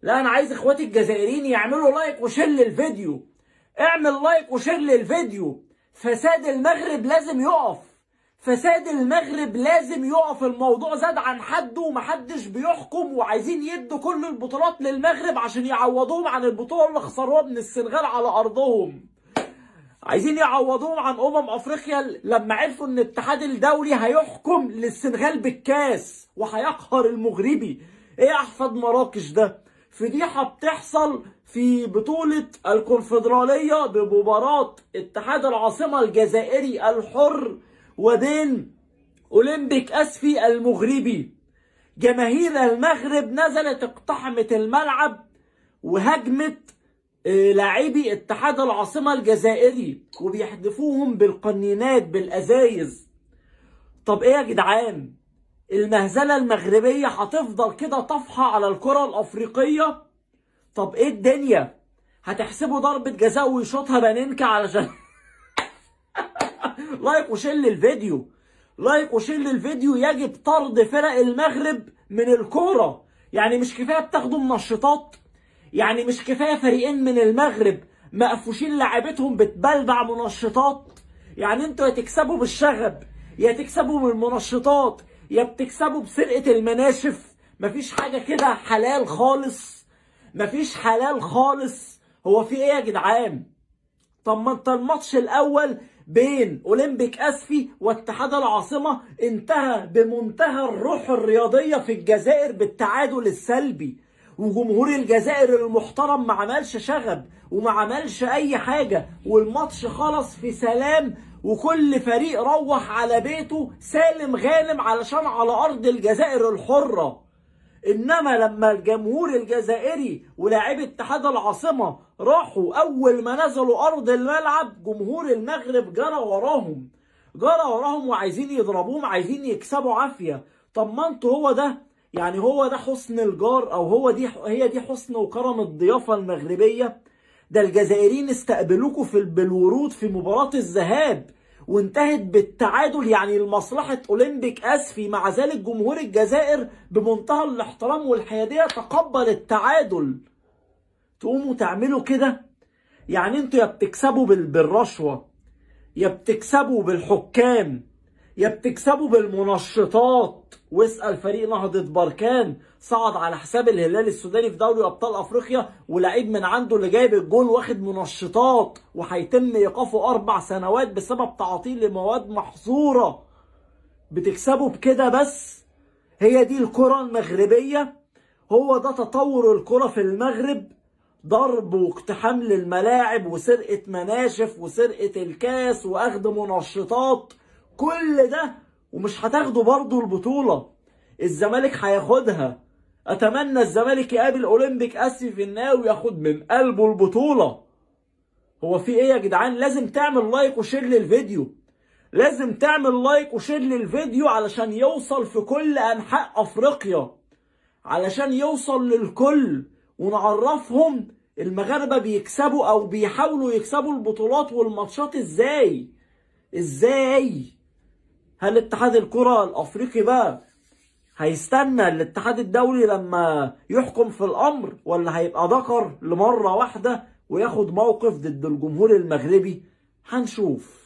لا، انا عايز اخواتي الجزائريين يعملوا لايك وشير للفيديو. اعمل لايك وشير للفيديو. فساد المغرب لازم يقف. فساد المغرب لازم يقف. الموضوع زاد عن حده ومحدش بيحكم، وعايزين يدوا كل البطولات للمغرب عشان يعوضوهم عن البطولة اللي خسروها من السنغال على ارضهم. عايزين يعوضوهم عن افريقيا لما عرفوا ان الاتحاد الدولي هيحكم للسنغال بالكاس وهيقهر المغربي. ايه احفاد مراكش ده؟ فضيحه بتحصل في بطوله الكونفدراليه بمباراه اتحاد العاصمه الجزائري الحر وبين اولمبيك اسفي المغربي. جماهير المغرب نزلت اقتحمت الملعب وهجمت لاعبي اتحاد العاصمة الجزائري وبيحدفوهم بالقنينات بالأزايز. طب ايه يا جدعان؟ المهزلة المغربية هتفضل كده طفحة على الكرة الأفريقية؟ طب ايه الدنيا؟ هتحسبوا ضربة جزاء ويشوطها بانينكا علشان لايك وشير للفيديو. لايك وشير للفيديو. يجب طرد فرق المغرب من الكورة. يعني مش كفاية بتاخدوا منشطات؟ يعني مش كفايه فريقين من المغرب مقفوشين لعيبتهم بتبلبع منشطات؟ يعني انتوا يا تكسبوا بالشغب، يا تكسبوا بالمنشطات، يا بتكسبوا بسرقه المناشف. مفيش حاجه كده حلال خالص. مفيش حلال خالص. هو في ايه يا جدعان؟ طب ما انت الماتش الاول بين اولمبيك اسفي واتحاد العاصمه انتهى بمنتهى الروح الرياضيه في الجزائر بالتعادل السلبي، وجمهور الجزائر المحترم ما عملش شغب وما عملش اي حاجه، والماتش خلص في سلام، وكل فريق روح على بيته سالم غانم علشان على ارض الجزائر الحره. انما لما الجمهور الجزائري ولاعيبه اتحاد العاصمه راحوا اول ما نزلوا ارض الملعب، جمهور المغرب جرى وراهم. جرى وراهم وعايزين يضربوهم، عايزين يكسبوا عافيه. طب ما انتوا هو ده، يعني هو ده حسن الجار، او هي دي حسن وكرم الضيافه المغربيه؟ ده الجزائريين استقبلوكوا بالورود في مباراه الذهاب وانتهت بالتعادل، يعني لمصلحة أولمبيك أسفي. مع ذلك جمهور الجزائر بمنتهى الاحترام والحيادية تقبل التعادل. تقوموا تعملوا كده؟ يعني انتوا يا بتكسبوا بالرشوة، يا بتكسبوا بالحكام، يا بتكسبوا بالمنشطات. واسأل فريق نهضة بركان صعد على حساب الهلال السوداني في دوري أبطال أفريقيا، ولعيب من عنده اللي جايب الجول واخد منشطات وهيتم إيقافه 4 سنوات بسبب تعاطيه لمواد محظورة. بتكسبوا بكده بس؟ هي دي الكرة المغربية؟ هو ده تطور الكرة في المغرب؟ ضرب واقتحام للملاعب وسرقة مناشف وسرقة الكاس وأخذ منشطات، كل ده ومش هتاخدوا برضو البطولة. الزمالك هياخدها. أتمنى الزمالك يقابل أولمبيك أسفي في النهائي وياخد من قلبه البطولة. هو في إيه يا جدعان؟ لازم تعمل لايك وشير للفيديو. لازم تعمل لايك وشير للفيديو علشان يوصل في كل أنحاء أفريقيا، علشان يوصل للكل ونعرفهم المغاربة بيكسبوا أو بيحاولوا يكسبوا البطولات والماتشات إزاي. هل اتحاد الكرة الأفريقي بقى هيستنى الاتحاد الدولي لما يحكم في الأمر، ولا هيبقى ذكر لمرة واحدة وياخد موقف ضد الجمهور المغربي؟ هنشوف.